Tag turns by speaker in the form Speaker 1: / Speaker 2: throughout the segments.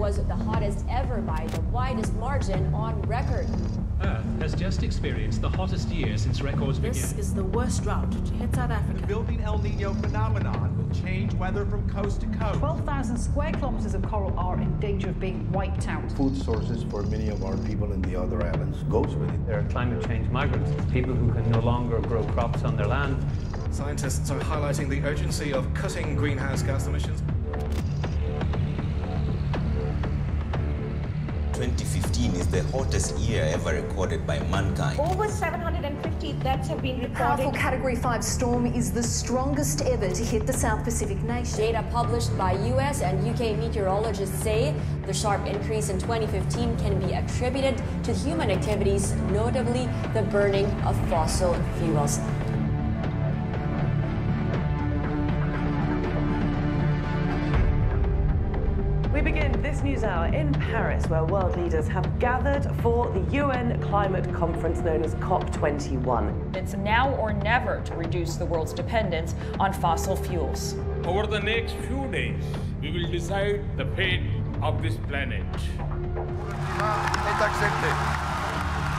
Speaker 1: was the hottest ever by the widest margin on record.
Speaker 2: Earth has just experienced the hottest year since records began.
Speaker 3: This is the worst drought to hit South Africa.
Speaker 4: The building El Nino phenomenon will change weather from coast to coast.
Speaker 3: 12,000 square kilometers of coral are in danger of being wiped out.
Speaker 5: Food sources for many of our people in the other islands goes with it.
Speaker 6: There are climate change migrants, people who can no longer grow crops on their land.
Speaker 7: Scientists are highlighting the urgency of cutting greenhouse gas emissions.
Speaker 8: 2015 is the hottest year ever recorded by mankind.
Speaker 9: Over 750 deaths have been
Speaker 10: A
Speaker 9: reported.
Speaker 10: powerful Category 5 storm is the strongest ever to hit the South Pacific nation.
Speaker 1: Data published by US and UK meteorologists say the sharp increase in 2015 can be attributed to human activities, notably the burning of fossil fuels.
Speaker 11: We begin this news hour in Paris, where world leaders have gathered for the UN climate conference known as COP21.
Speaker 12: It's now or never to reduce the world's dependence on fossil fuels.
Speaker 13: Over the next few days, we will decide the fate of this planet.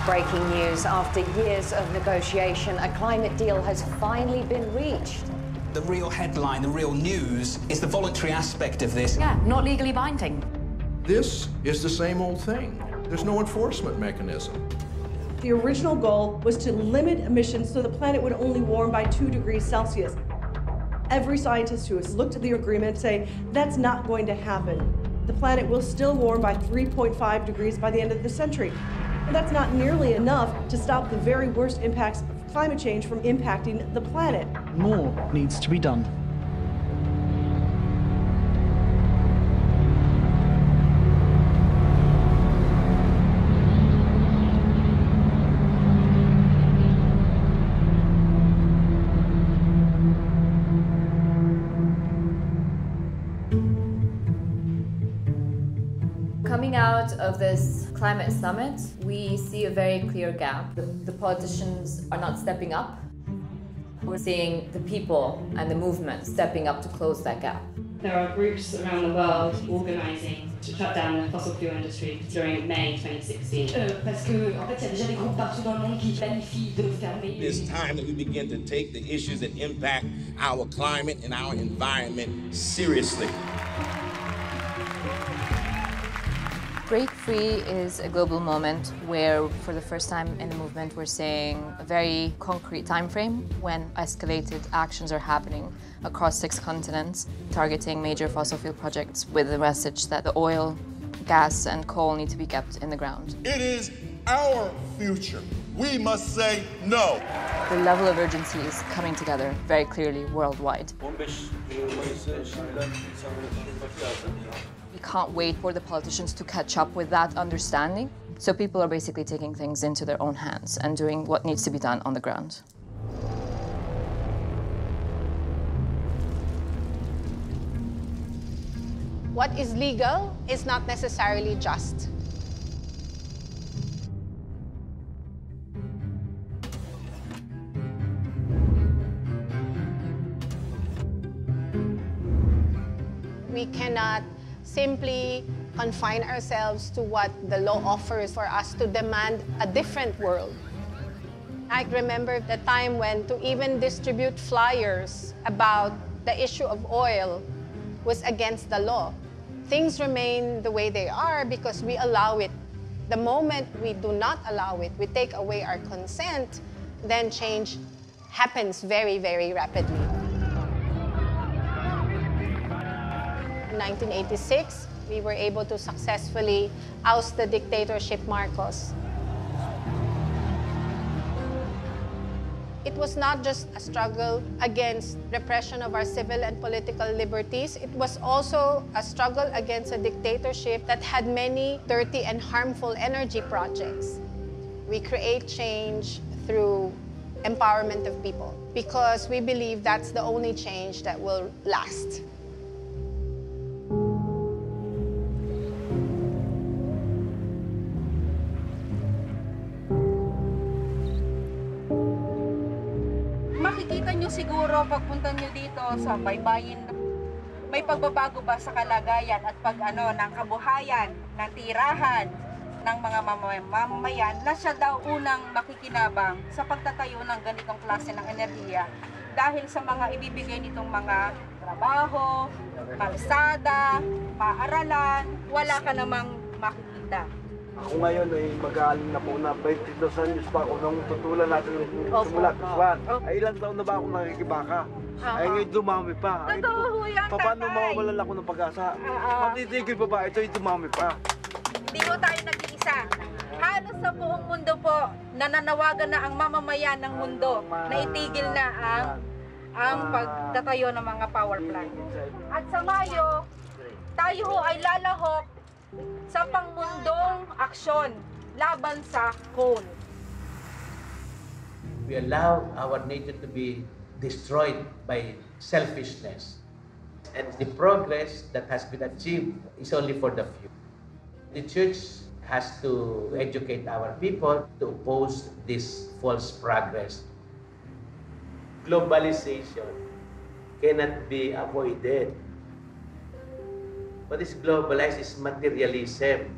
Speaker 14: Breaking news: after years of negotiation, a climate deal has finally been reached.
Speaker 15: The real headline, the real news, is the voluntary aspect of this.
Speaker 3: Yeah, not legally binding.
Speaker 5: This is the same old thing. There's no enforcement mechanism.
Speaker 16: The original goal was to limit emissions so the planet would only warm by 2 degrees Celsius. Every scientist who has looked at the agreement say that's not going to happen. The planet will still warm by 3.5 degrees by the end of the century. And that's not nearly enough to stop the very worst impacts of climate change from impacting the planet.
Speaker 17: More needs to be done.
Speaker 18: Coming out of this climate summit, we see a very clear gap. The politicians are not stepping up. We're seeing the people and the movement stepping up to close that gap.
Speaker 19: There are groups around the world organising to shut down the fossil fuel industry during May 2016.
Speaker 20: It's time that we begin to take the issues that impact our climate and our environment seriously.
Speaker 18: Break Free is a global moment where, for the first time in the movement, we're seeing a very concrete time frame when escalated actions are happening across 6 continents, targeting major fossil fuel projects with the message that the oil, gas, and coal need to be kept in the ground.
Speaker 20: It is our future. We must say no.
Speaker 18: The level of urgency is coming together very clearly worldwide. We can't wait for the politicians to catch up with that understanding. So people are basically taking things into their own hands and doing what needs to be done on the ground.
Speaker 9: What is legal is not necessarily just. We cannot simply confine ourselves to what the law offers for us to demand a different world. I remember the time when to even distribute flyers about the issue of oil was against the law. Things remain the way they are because we allow it. The moment we do not allow it, we take away our consent, then change happens very, very rapidly. In 1986, we were able to successfully oust the dictatorship Marcos. It was not just a struggle against repression of our civil and political liberties. It was also a struggle against a dictatorship that had many dirty and harmful energy projects. We create change through empowerment of people because we believe that's the only change that will last.
Speaker 2: Makikita nyo siguro pagpunta nyo dito sa baybayin
Speaker 21: may pagbabago ba sa kalagayan at ng kabuhayan, ng tirahan ng mga mamamayan na siya daw unang makikinabang sa pagtatayo ng ganitong klase ng enerhiya dahil sa mga ibibigay nitong mga trabaho, kalsada, paaralan, wala ka namang makikita.
Speaker 22: Ako ngayon ay mag-aaling na po na 22 anyos pa ako nung tutulan natin simula Kiswan. Ay ilang taon na ba ako nakikibaka? Ay ngayon dumami pa.
Speaker 21: Totoo yan, tatay.
Speaker 22: Paano mawawalan ako ng pag-asa? Matitigil pa ba? Ito ay dumami pa.
Speaker 21: Hindi po tayo nag-iisa. Halos sa buong mundo po, nananawagan na ang mamamayan ng mundo na itigil na ang pagtatayo ng mga power plant. At sa Mayo, tayo ho ay lalahok sa pangmundong aksyon laban sa coal.
Speaker 23: We allow our nature to be destroyed by selfishness. And the progress that has been achieved is only for the few. The church has to educate our people to oppose this false progress. Globalization cannot be avoided. What is globalized is materialism,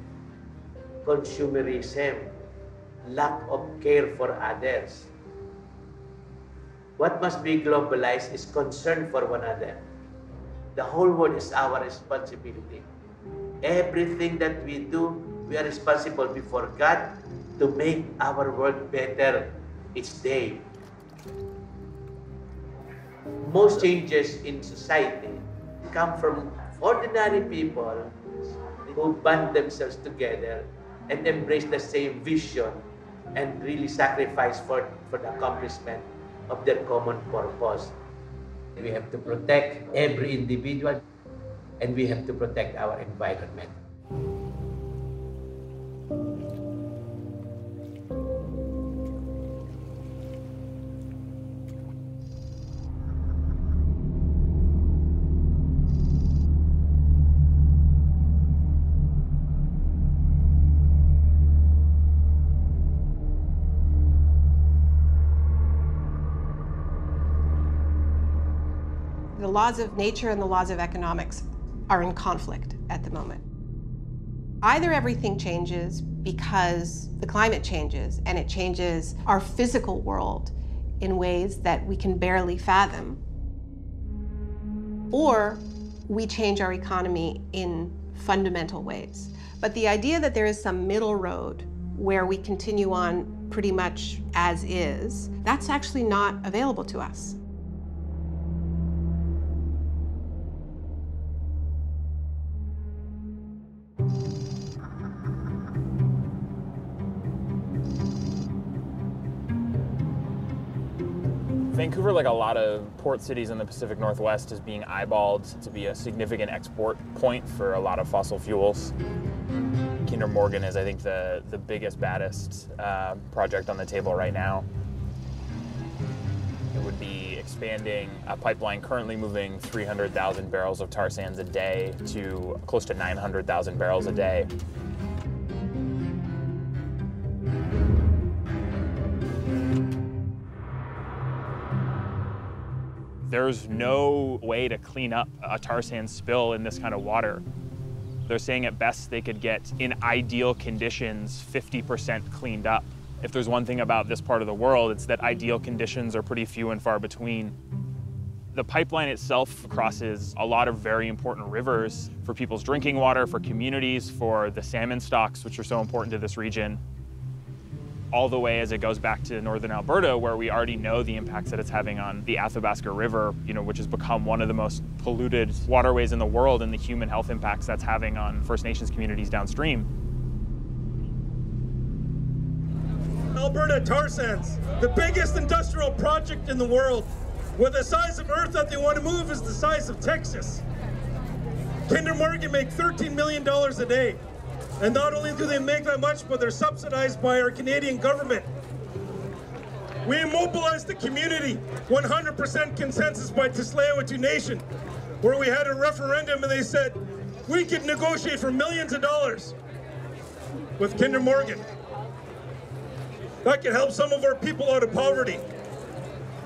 Speaker 23: consumerism, lack of care for others. What must be globalized is concern for one another. The whole world is our responsibility. Everything that we do, we are responsible before God to make our world better each day. Most changes in society come from ordinary people who band themselves together and embrace the same vision and really sacrifice for the accomplishment of their common purpose. We have to protect every individual and we have to protect our environment.
Speaker 24: The laws of nature and the laws of economics are in conflict at the moment. Either everything changes because the climate changes and it changes our physical world in ways that we can barely fathom, or we change our economy in fundamental ways. But the idea that there is some middle road where we continue on pretty much as is, that's actually not available to us.
Speaker 25: Vancouver, like a lot of port cities in the Pacific Northwest, is being eyeballed to be a significant export point for a lot of fossil fuels. Kinder Morgan is, I think, the biggest, baddest project on the table right now. It would be expanding a pipeline currently moving 300,000 barrels of tar sands a day to close to 900,000 barrels a day. There's no way to clean up a tar sand spill in this kind of water. They're saying at best they could get, in ideal conditions, 50% cleaned up. If there's one thing about this part of the world, it's that ideal conditions are pretty few and far between. The pipeline itself crosses a lot of very important rivers for people's drinking water, for communities, for the salmon stocks, which are so important to this region, all the way as it goes back to northern Alberta, where we already know the impacts that it's having on the Athabasca River, which has become one of the most polluted waterways in the world, and the human health impacts that's having on First Nations communities downstream.
Speaker 26: Alberta tar sands, the biggest industrial project in the world, where the size of Earth that they want to move is the size of Texas. Kinder Morgan make $13 million a day. And not only do they make that much, but they're subsidized by our Canadian government. We immobilized the community, 100% consensus by Tsleil-Waututh Nation, where we had a referendum and they said, we could negotiate for millions of dollars with Kinder Morgan. That could help some of our people out of poverty.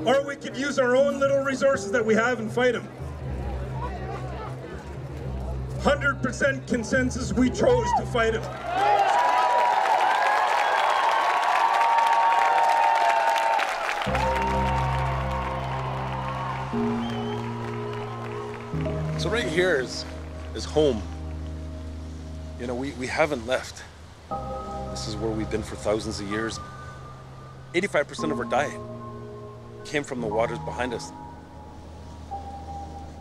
Speaker 26: Or we could use our own little resources that we have and fight them. 100% consensus, we chose to fight it.
Speaker 1: So right here is home. You know, we haven't left. This is where we've been for thousands of years. 85% of our diet came from the waters behind us.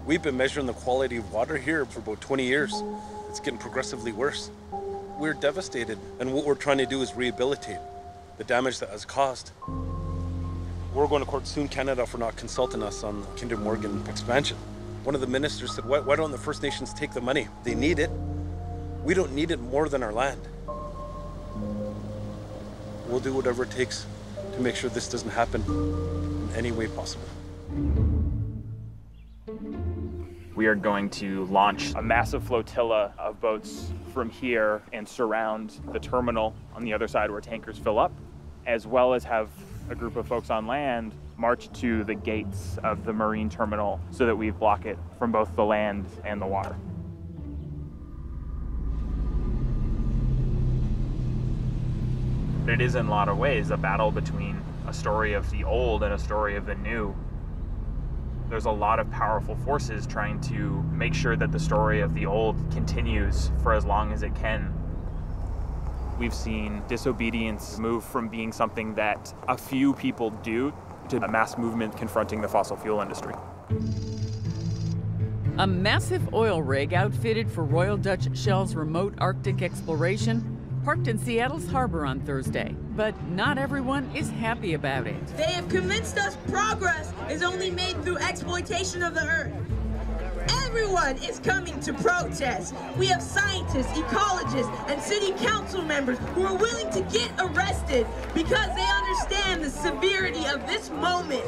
Speaker 1: We've been measuring the quality of water here for about 20 years. It's getting progressively worse. We're devastated, and what we're trying to do is rehabilitate the damage that has caused. We're going to court soon, Canada, for not consulting us on the Kinder Morgan expansion. One of the ministers said, why don't the First Nations take the money? They need it. We don't need it more than our land. We'll do whatever it takes to make sure this doesn't happen in any way possible.
Speaker 25: We are going to launch a massive flotilla of boats from here and surround the terminal on the other side where tankers fill up, as well as have a group of folks on land march to the gates of the marine terminal so that we block it from both the land and the water. It is in a lot of ways a battle between a story of the old and a story of the new. There's a lot of powerful forces trying to make sure that the story of the old continues for as long as it can. We've seen disobedience move from being something that a few people do to a mass movement confronting the fossil fuel industry.
Speaker 4: A massive oil rig outfitted for Royal Dutch Shell's remote Arctic exploration parked in Seattle's harbor on Thursday. But not everyone is happy about it.
Speaker 6: They have convinced us progress is only made through exploitation of the earth. Everyone is coming to protest. We have scientists, ecologists, and city council members who are willing to get arrested because they understand the severity of this moment.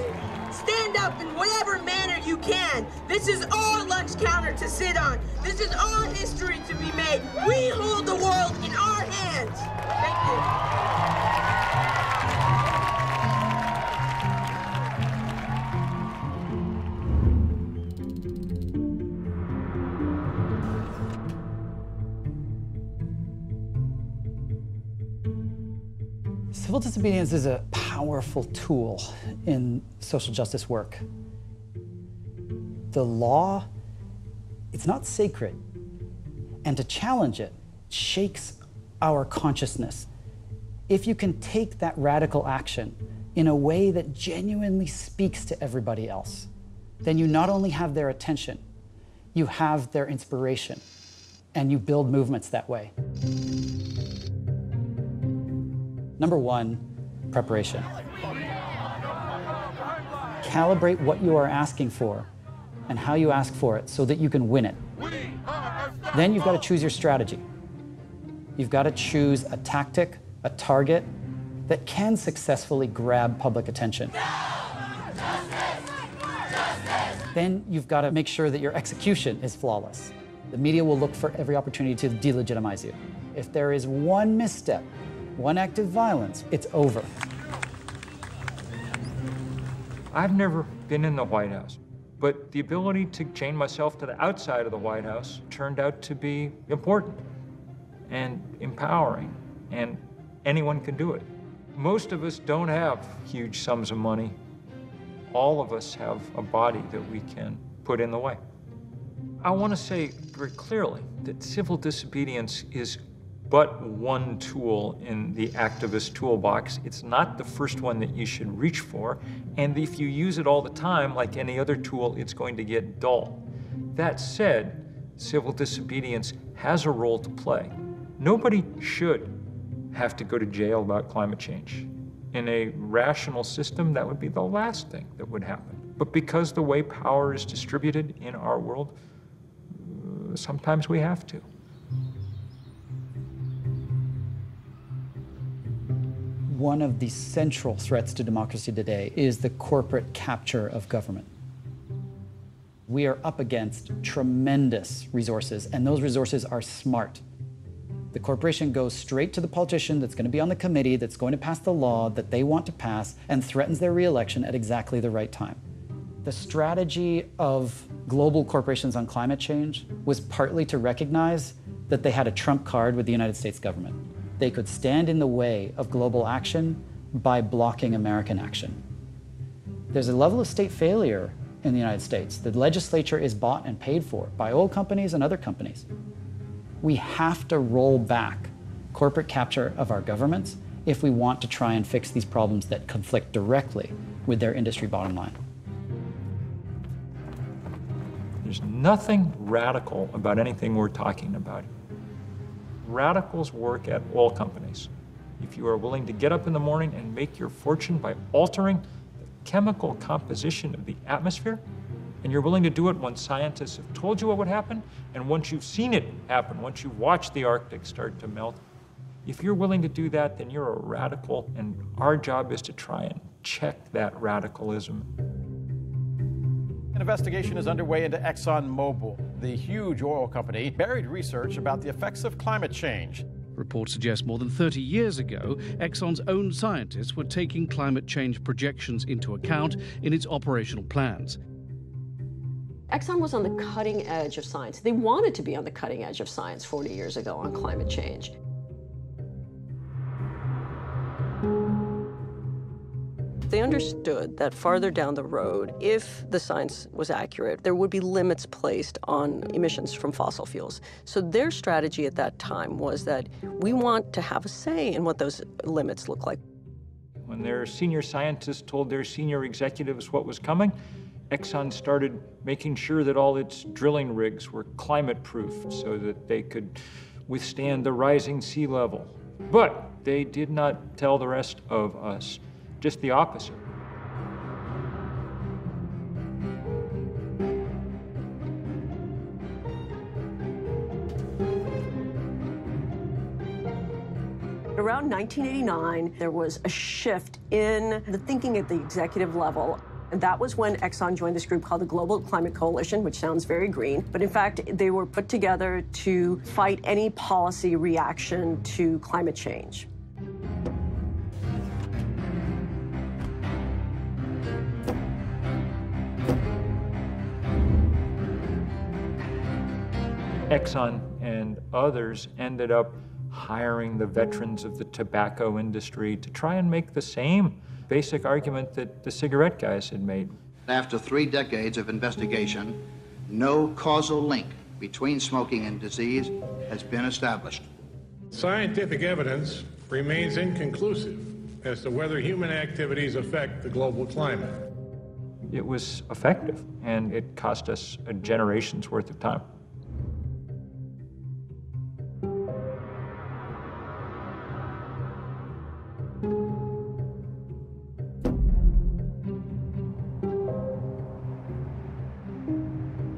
Speaker 6: Stand up in whatever manner you can. This is our lunch counter to sit on. This is our history to be made. We hold the world in our hands. Thank you.
Speaker 17: Civil disobedience is a powerful tool in social justice work. The law, it's not sacred, and to challenge it shakes our consciousness. If you can take that radical action in a way that genuinely speaks to everybody else, then you not only have their attention, you have their inspiration, and you build movements that way. Number one, preparation. Calibrate what you are asking for and how you ask for it so that you can win it. Then you've got to choose your strategy. You've got to choose a tactic, a target that can successfully grab public attention. Then you've got to make sure that your execution is flawless. The media will look for every opportunity to delegitimize you. If there is one misstep, one act of violence, it's over.
Speaker 7: I've never been in the White House, but the ability to chain myself to the outside of the White House turned out to be important and empowering, and anyone can do it. Most of us don't have huge sums of money. All of us have a body that we can put in the way. I want to say very clearly that civil disobedience is but one tool in the activist toolbox. It's not the first one that you should reach for, and if you use it all the time, like any other tool, it's going to get dull. That said, civil disobedience has a role to play. Nobody should have to go to jail about climate change. In a rational system, that would be the last thing that would happen. But because the way power is distributed in our world, sometimes we have to.
Speaker 17: One of the central threats to democracy today is the corporate capture of government. We are up against tremendous resources, and those resources are smart. The corporation goes straight to the politician that's going to be on the committee that's going to pass the law that they want to pass and threatens their re-election at exactly the right time. The strategy of global corporations on climate change was partly to recognize that they had a trump card with the United States government. They could stand in the way of global action by blocking American action. There's a level of state failure in the United States. The legislature is bought and paid for by oil companies and other companies. We have to roll back corporate capture of our governments if we want to try and fix these problems that conflict directly with their industry bottom line.
Speaker 7: There's nothing radical about anything we're talking about. Radicals work at oil companies. If you are willing to get up in the morning and make your fortune by altering the chemical composition of the atmosphere, and you're willing to do it when scientists have told you what would happen, and once you've seen it happen, once you watch the Arctic start to melt, if you're willing to do that, then you're a radical, and our job is to try and check that radicalism.
Speaker 8: An investigation is underway into ExxonMobil. The huge oil company buried research about the effects of climate change.
Speaker 10: Reports suggest more than 30 years ago, Exxon's own scientists were taking climate change projections into account in its operational plans.
Speaker 11: Exxon was on the cutting edge of science. They wanted to be on the cutting edge of science 40 years ago on climate change. They understood that farther down the road, if the science was accurate, there would be limits placed on emissions from fossil fuels. So their strategy at that time was that we want to have a say in what those limits look like.
Speaker 7: When their senior scientists told their senior executives what was coming, Exxon started making sure that all its drilling rigs were climate-proofed so that they could withstand the rising sea level. But they did not tell the rest of us. Just the opposite.
Speaker 11: Around 1989, there was a shift in the thinking at the executive level. And that was when Exxon joined this group called the Global Climate Coalition, which sounds very green. But in fact, they were put together to fight any policy reaction to climate change.
Speaker 7: Exxon and others ended up hiring the veterans of the tobacco industry to try and make the same basic argument that the cigarette guys had made.
Speaker 12: After 3 decades of investigation, no causal link between smoking and disease has been established.
Speaker 13: Scientific evidence remains inconclusive as to whether human activities affect the global climate.
Speaker 7: It was effective, and it cost us a generation's worth of time.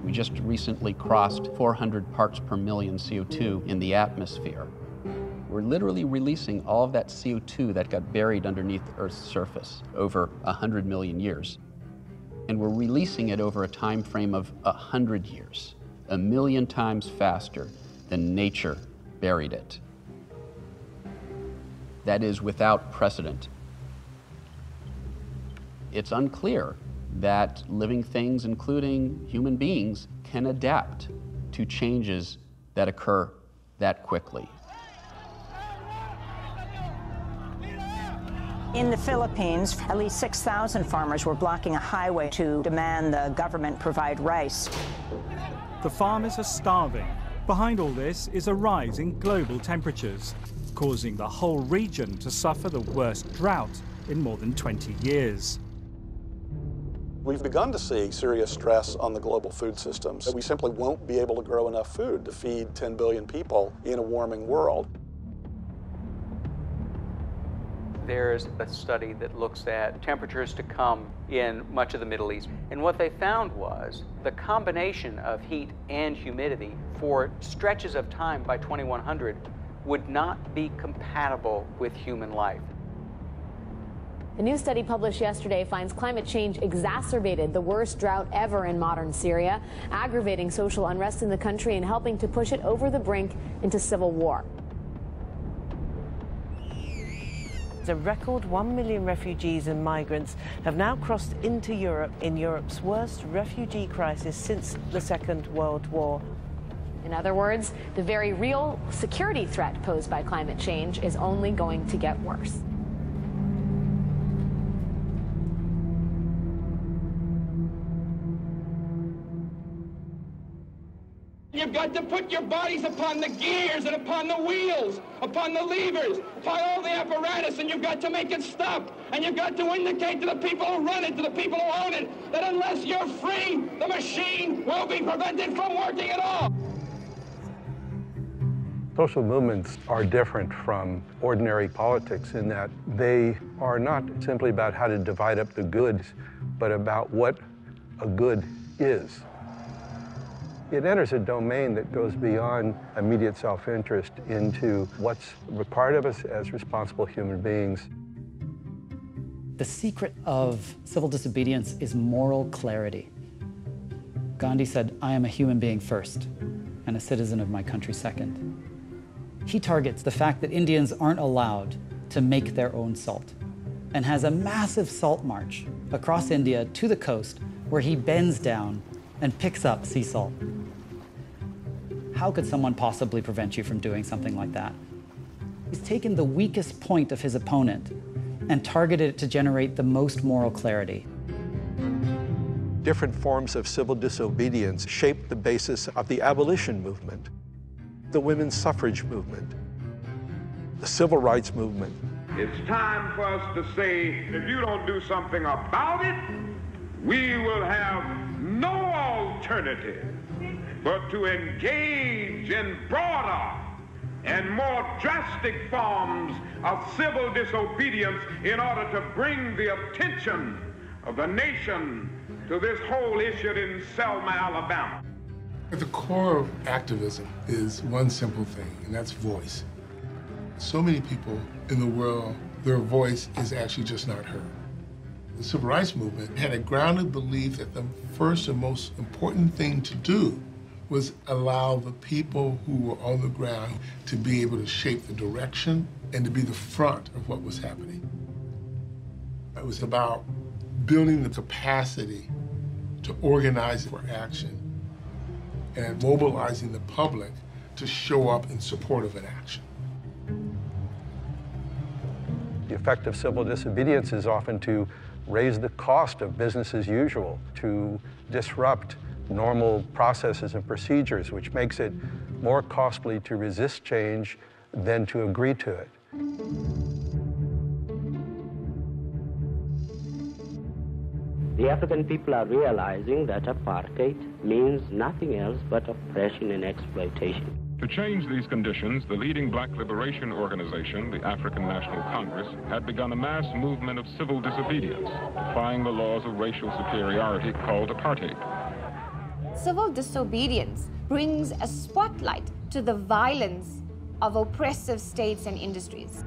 Speaker 14: We just recently crossed 400 parts per million CO2 in the atmosphere. We're literally releasing all of that CO2 that got buried underneath Earth's surface over 100 million years. And we're releasing it over a time frame of 100 years, 1 million times faster than nature buried it. That is without precedent. It's unclear that living things, including human beings, can adapt to changes that occur that quickly.
Speaker 27: In the Philippines, at least 6,000 farmers were blocking a highway to demand the government provide rice.
Speaker 28: The farmers are starving. Behind all this is a rise in global temperatures, causing the whole region to suffer the worst drought in more than 20 years.
Speaker 29: We've begun to see serious stress on the global food systems. We simply won't be able to grow enough food to feed 10 billion people in a warming world.
Speaker 30: There's a study that looks at temperatures to come in much of the Middle East. And what they found was the combination of heat and humidity for stretches of time by 2100 would not be compatible with human life.
Speaker 31: A new study published yesterday finds climate change exacerbated the worst drought ever in modern Syria, aggravating social unrest in the country and helping to push it over the brink into civil war.
Speaker 2: A record 1 million refugees and migrants have now crossed into Europe in Europe's worst refugee crisis since the Second World War.
Speaker 31: In other words, the very real security threat posed by climate change is only going to get worse.
Speaker 3: You've got to put your bodies upon the gears and upon the wheels, upon the levers, upon all the apparatus, and you've got to make it stop. And you've got to indicate to the people who run it, to the people who own it, that unless you're free, the machine will be prevented from working at all.
Speaker 5: Social movements are different from ordinary politics in that they are not simply about how to divide up the goods, but about what a good is. It enters a domain that goes beyond immediate self-interest into what's required of us as responsible human beings.
Speaker 17: The secret of civil disobedience is moral clarity. Gandhi said, "I am a human being first, and a citizen of my country second." He targets the fact that Indians aren't allowed to make their own salt, and has a massive salt march across India to the coast where he bends down and picks up sea salt. How could someone possibly prevent you from doing something like that? He's taken the weakest point of his opponent and targeted it to generate the most moral clarity.
Speaker 29: Different forms of civil disobedience shaped the basis of the abolition movement, the women's suffrage movement, the civil rights movement.
Speaker 9: It's time for us to say, if you don't do something about it, we will have no alternative but to engage in broader and more drastic forms of civil disobedience in order to bring the attention of the nation to this whole issue in Selma, Alabama.
Speaker 15: At the core of activism is one simple thing, and that's voice. So many people in the world, their voice is actually just not heard. The civil rights movement had a grounded belief that the first and most important thing to do was allow the people who were on the ground to be able to shape the direction and to be the front of what was happening. It was about building the capacity to organize for action and mobilizing the public to show up in support of an action.
Speaker 29: The effect of civil disobedience is often to raise the cost of business as usual, to disrupt normal processes and procedures, which makes it more costly to resist change than to agree to it.
Speaker 16: The African people are realizing that apartheid means nothing else but oppression and exploitation.
Speaker 18: To change these conditions, the leading black liberation organization, the African National Congress, had begun a mass movement of civil disobedience, defying the laws of racial superiority called apartheid.
Speaker 19: Civil disobedience brings a spotlight to the violence of oppressive states and industries.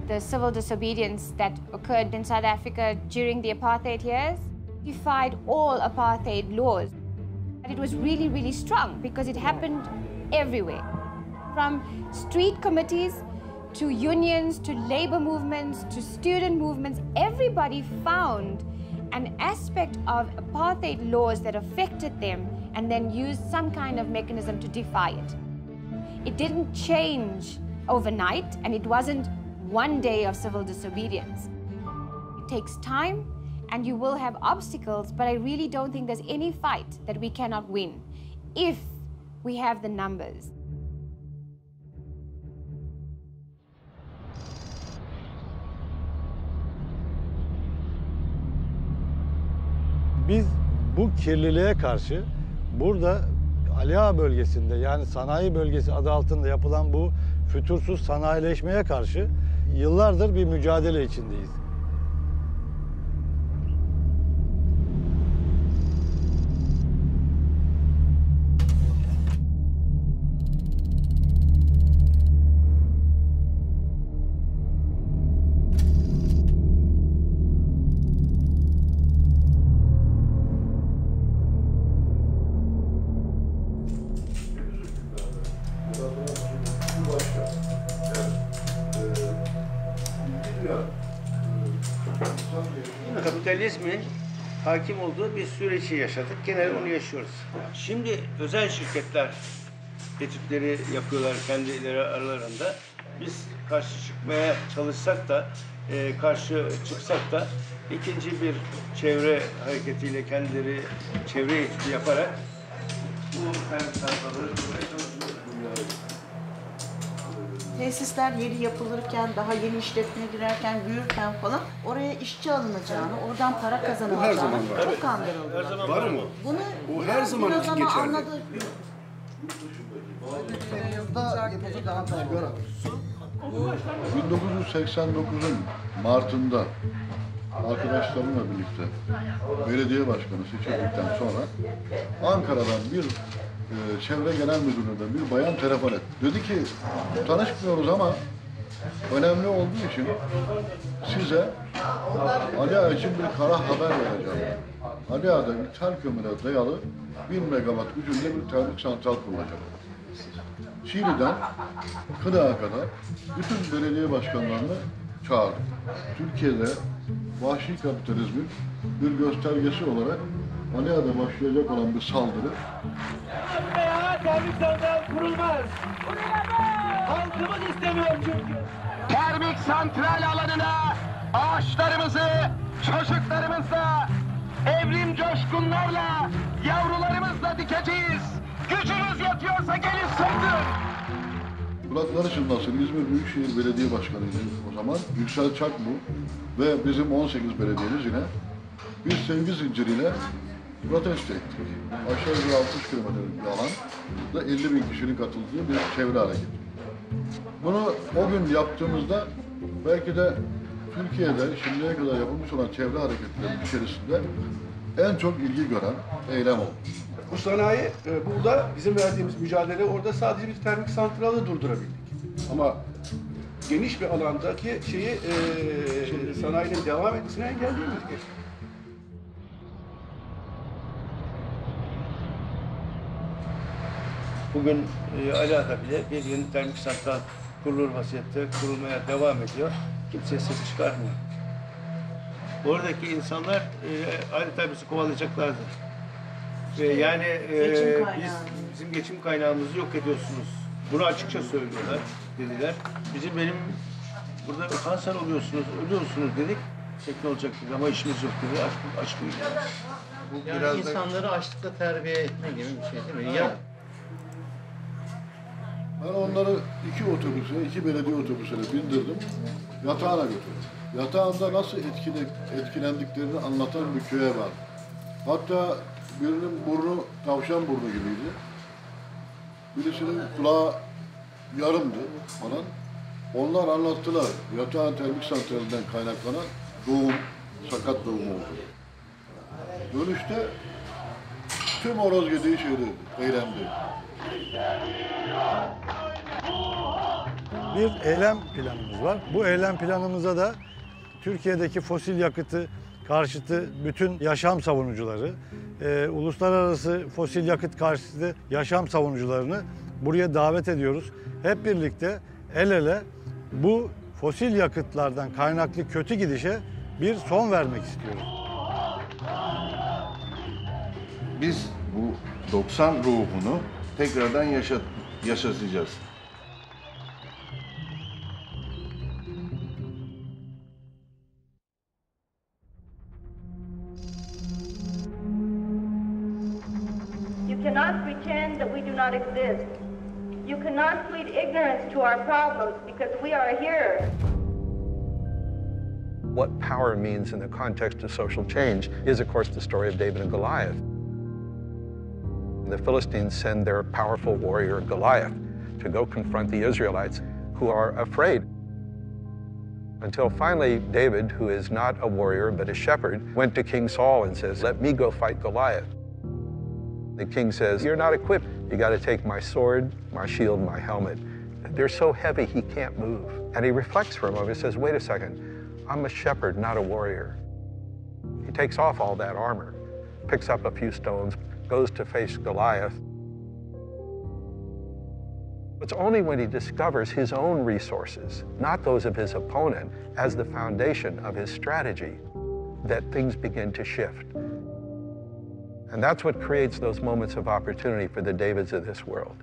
Speaker 19: The civil disobedience that occurred in South Africa during the apartheid years defied all apartheid laws. It was really, really strong because it happened everywhere. From street committees to unions, to labor movements, to student movements, everybody found an aspect of apartheid laws that affected them and then used some kind of mechanism to defy it. It didn't change overnight, and it wasn't one day of civil disobedience. It takes time, and you will have obstacles, but I really don't think there's any fight that we cannot win if we have the numbers.
Speaker 20: Biz bu kirliliğe karşı burada Ali Ağa bölgesinde, yani sanayi bölgesi adı altında yapılan bu fütursuz sanayileşmeye karşı yıllardır bir mücadele içindeyiz.
Speaker 1: Kapitalizmin hakim olduğu bir süreci yaşadık. Genelde onu yaşıyoruz. Şimdi özel şirketler etütleri yapıyorlar kendileri aralarında. Biz karşı çıkmaya çalışsak da, karşı çıksak da ikinci bir çevre hareketiyle kendileri çevre etütü yaparak bu sayfaları kurmaya çalışıyorlar.
Speaker 4: Tesisler yeni yapılırken, daha yeni işletmeye girerken, büyürken falan oraya işçi alınacağını, oradan para kazanılacağını çok kandırıldılar.
Speaker 1: Her zaman var mı?
Speaker 4: Bunu
Speaker 1: bu her zaman için geçerli.
Speaker 4: Anladı.
Speaker 6: 1989'un Mart'ında arkadaşlarımla birlikte belediye başkanı seçildikten sonra Ankara'dan bir çevre genel müdürlüğünden bir bayan telefon etti. Dedi ki tanışmıyoruz ama önemli olduğu için size Ali Ağa için bir kara haber vereceğim. Ali Ağa'da ithal kömüre dayalı 1000 megawatt gücünde bir termik santral kurulacak. Şili'den Kınağa kadar bütün belediye başkanlarını çağırdı. Türkiye'de vahşi kapitalizmin bir göstergesi olarak Ali Ağa'da başlayacak olan bir saldırı.
Speaker 1: Termik santral kurulmaz. Halkımız istemiyor çünkü.
Speaker 3: Termik santral alanına ağaçlarımızı, çocuklarımızla, evrim coşkunlarla, yavrularımızla dikeceğiz. Gücümüz yetiyorsa gelin söndürün.
Speaker 6: Kulakları çınlasın, İzmir Büyükşehir Belediye Başkanı'ydı o zaman. Yüksel Çakmu ve bizim 18 belediyemiz yine bir sevgi zinciriyle protesto ettik. Aşağı yukarı 60 kilometrelik bir alanda 50 bin kişinin katıldığı bir çevre hareketi. Bunu o gün yaptığımızda belki de Türkiye'de şimdiye kadar yapılmış olan çevre hareketlerinin içerisinde en çok ilgi gören eylem oldu.
Speaker 8: Bu sanayi, burada bizim verdiğimiz mücadele orada sadece bir termik santralı durdurabildik. Ama geniş bir alandaki sanayinin devam etmesini engelleyemedik.
Speaker 1: Bugün Ali Ağa'da bile bir yeni termik santral kurulur vaziyette kurulmaya devam ediyor. Kimse ses çıkarmıyor. Oradaki insanlar adeta bizi kovalayacaklardı. Yani bizim geçim kaynağımızı yok ediyorsunuz. Bunu açıkça söylüyorlar dediler. Benim burada kanser oluyorsunuz, ölüyorsunuz dedik. Ne olacak dedi ama işimiz yok dedi. Aç büyüyoruz.
Speaker 10: Bu yani biraz insanları açlıkla terbiye etme gibi bir şey değil mi? Ya.
Speaker 6: Ben onları iki belediye otobüsüne bindirdim, yatağına götürdüm. Yatağında nasıl etkilendiklerini anlatan bir köye var. Hatta birinin burnu tavşan burnu gibiydi. Birisinin kulağı yarımdı falan. Onlar anlattılar. Yatağın termik santralinden kaynaklanan doğum, sakat doğum oldu. Dönüşte tüm horoz yediği şeydi, eylemdi.
Speaker 20: Bir eylem planımız var. Bu eylem planımıza da Türkiye'deki fosil yakıtı karşıtı bütün yaşam savunucuları, uluslararası fosil yakıt karşıtı yaşam savunucularını buraya davet ediyoruz. Hep birlikte el ele bu fosil yakıtlardan kaynaklı kötü gidişe bir son vermek istiyoruz.
Speaker 6: Biz bu 90 ruhunu tekrardan yaşatacağız.
Speaker 21: You cannot pretend that we do not exist. You cannot plead ignorance to our problems because we are here.
Speaker 5: What power means in the context of social change is, of course, the story of David and Goliath. The Philistines send their powerful warrior Goliath to go confront the Israelites, who are afraid. Until finally, David, who is not a warrior but a shepherd, went to King Saul and says, "Let me go fight Goliath." The king says, "You're not equipped. You got to take my sword, my shield, my helmet." They're so heavy he can't move. And he reflects for a moment and says, "Wait a second, I'm a shepherd, not a warrior." He takes off all that armor, picks up a few stones, goes to face Goliath. It's only when he discovers his own resources, not those of his opponent, as the foundation of his strategy, that things begin to shift. And that's what creates those moments of opportunity for the Davids of this world.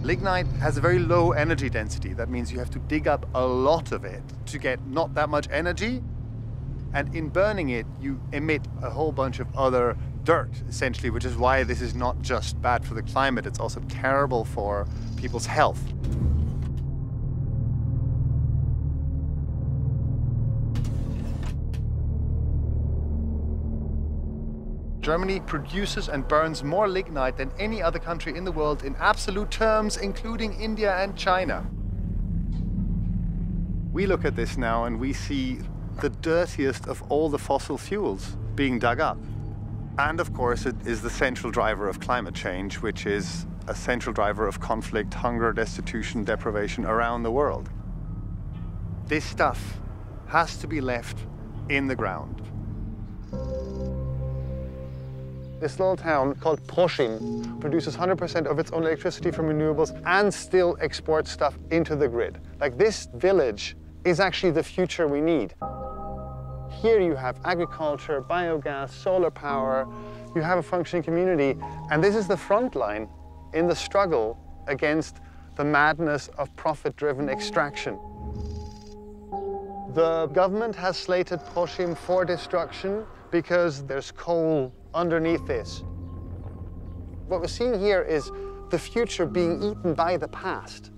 Speaker 7: Lignite has a very low energy density. That means you have to dig up a lot of it to get not that much energy. And in burning it, you emit a whole bunch of other dirt, essentially, which is why this is not just bad for the climate, it's also terrible for people's health. Germany produces and burns more lignite than any other country in the world in absolute terms, including India and China. We look at this now and we see the dirtiest of all the fossil fuels being dug up. And of course, it is the central driver of climate change, which is a central driver of conflict, hunger, destitution, deprivation around the world. This stuff has to be left in the ground. This little town called Proschim produces 100% of its own electricity from renewables and still exports stuff into the grid. Like, this village is actually the future we need. Here you have agriculture, biogas, solar power, you have a functioning community, and this is the front line in the struggle against the madness of profit-driven extraction. The government has slated Proschim for destruction because there's coal underneath this. What we're seeing here is the future being eaten by the past.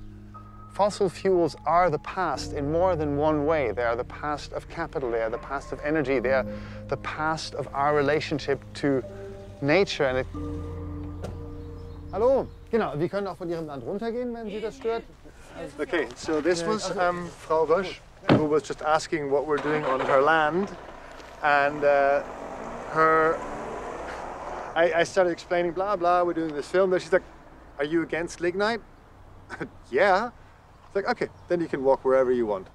Speaker 7: Fossil fuels are the past in more than one way. They are the past of capital, they are the past of energy, they are the past of our relationship to nature. And
Speaker 20: Hallo, genau, wir können auch von Ihrem Land runtergehen, wenn Sie das stört.
Speaker 7: Okay, so this was Frau Rösch, who was just asking what we're doing on her land, and I started explaining, blah, blah, we're doing this film. She's like, are you against lignite? Yeah. It's like, okay, then you can walk wherever you want.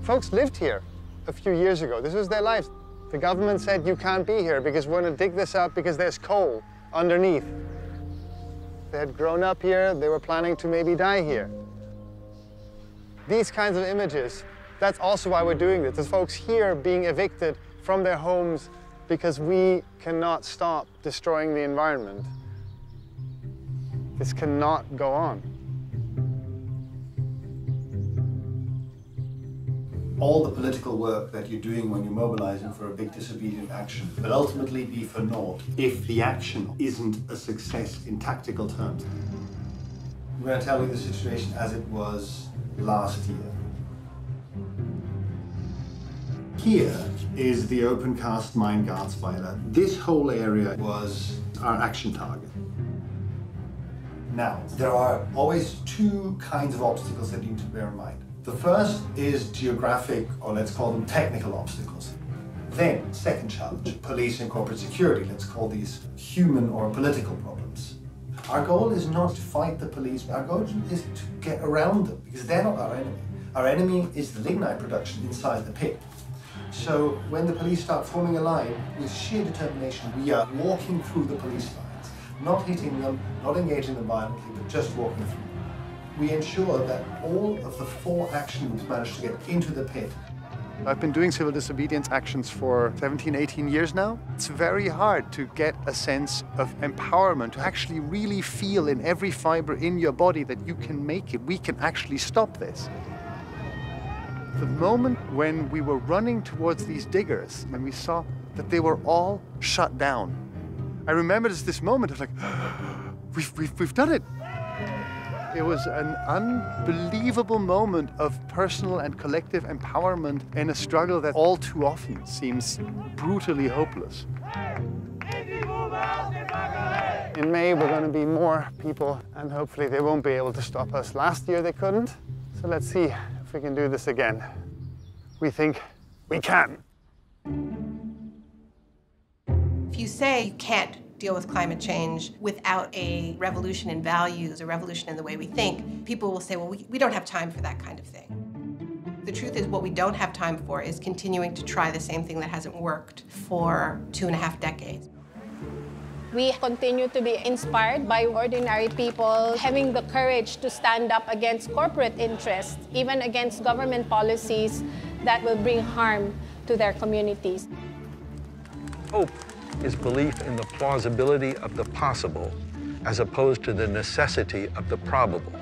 Speaker 7: Folks lived here a few years ago. This was their lives. The government said, you can't be here because we're going to dig this up because there's coal underneath. They had grown up here. They were planning to maybe die here. These kinds of images, that's also why we're doing this. There's folks here being evicted from their homes because we cannot stop destroying the environment. This cannot go on.
Speaker 11: All the political work that you're doing when you're mobilizing for a big disobedient action will ultimately be for naught if the action isn't a success in tactical terms. I'm going to tell you the situation as it was last year. Here is the open cast mine Garzweiler. This whole area was our action target. Now, there are always two kinds of obstacles that you need to bear in mind. The first is geographic, or let's call them technical obstacles. Then, second challenge, police and corporate security. Let's call these human or political problems. Our goal is not to fight the police. Our goal is to get around them, because they're not our enemy. Our enemy is the lignite production inside the pit. So when the police start forming a line, with sheer determination, we are walking through the police lines, not hitting them, not engaging them violently, but just walking through. We ensure that all of the 4 action groups manage to get into the pit.
Speaker 7: I've been doing civil disobedience actions for 17, 18 years now. It's very hard to get a sense of empowerment, to actually really feel in every fiber in your body that you can make it. We can actually stop this. The moment when we were running towards these diggers and we saw that they were all shut down, I remember this moment of like, we've done it. It was an unbelievable moment of personal and collective empowerment in a struggle that all too often seems brutally hopeless.
Speaker 20: In May, we're going to be more people, and hopefully they won't be able to stop us. Last year they couldn't, so let's see if we can do this again. We think we can.
Speaker 12: If you say you can't deal with climate change without a revolution in values, a revolution in the way we think, people will say, well, we don't have time for that kind of thing. The truth is what we don't have time for is continuing to try the same thing that hasn't worked for 2.5 decades.
Speaker 13: We continue to be inspired by ordinary people having the courage to stand up against corporate interests, even against government policies that will bring harm to their communities.
Speaker 5: Hope is belief in the plausibility of the possible as opposed to the necessity of the probable.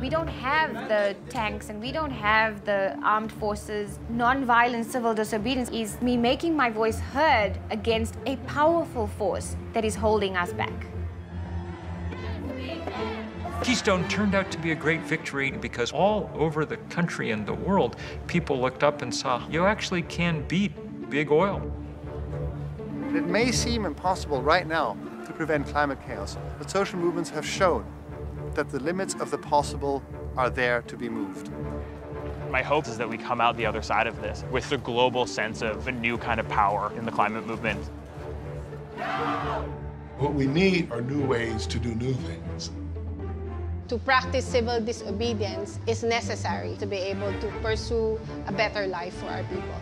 Speaker 12: We don't have the tanks and we don't have the armed forces. Non-violent civil disobedience is me making my voice heard against a powerful force that is holding us back.
Speaker 14: Keystone turned out to be a great victory because all over the country and the world, people looked up and saw, you actually can beat big oil.
Speaker 7: It may seem impossible right now to prevent climate chaos, but social movements have shown that the limits of the possible are there to be moved.
Speaker 22: My hope is that we come out the other side of this with the global sense of a new kind of power in the climate movement.
Speaker 15: What we need are new ways to do new things.
Speaker 13: To practice civil disobedience is necessary to be able to pursue a better life for our people.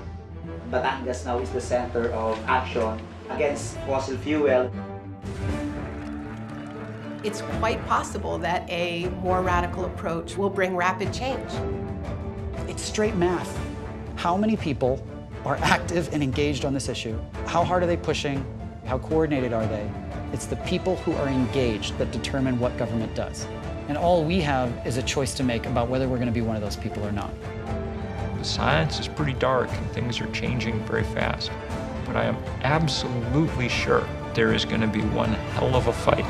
Speaker 23: Batangas now is the center of action against fossil fuel.
Speaker 12: It's quite possible that a more radical approach will bring rapid change.
Speaker 17: It's straight math. How many people are active and engaged on this issue? How hard are they pushing? How coordinated are they? It's the people who are engaged that determine what government does. And all we have is a choice to make about whether we're going to be one of those people or not.
Speaker 14: The science is pretty dark and things are changing very fast. But I am absolutely sure there is going to be one hell of a fight.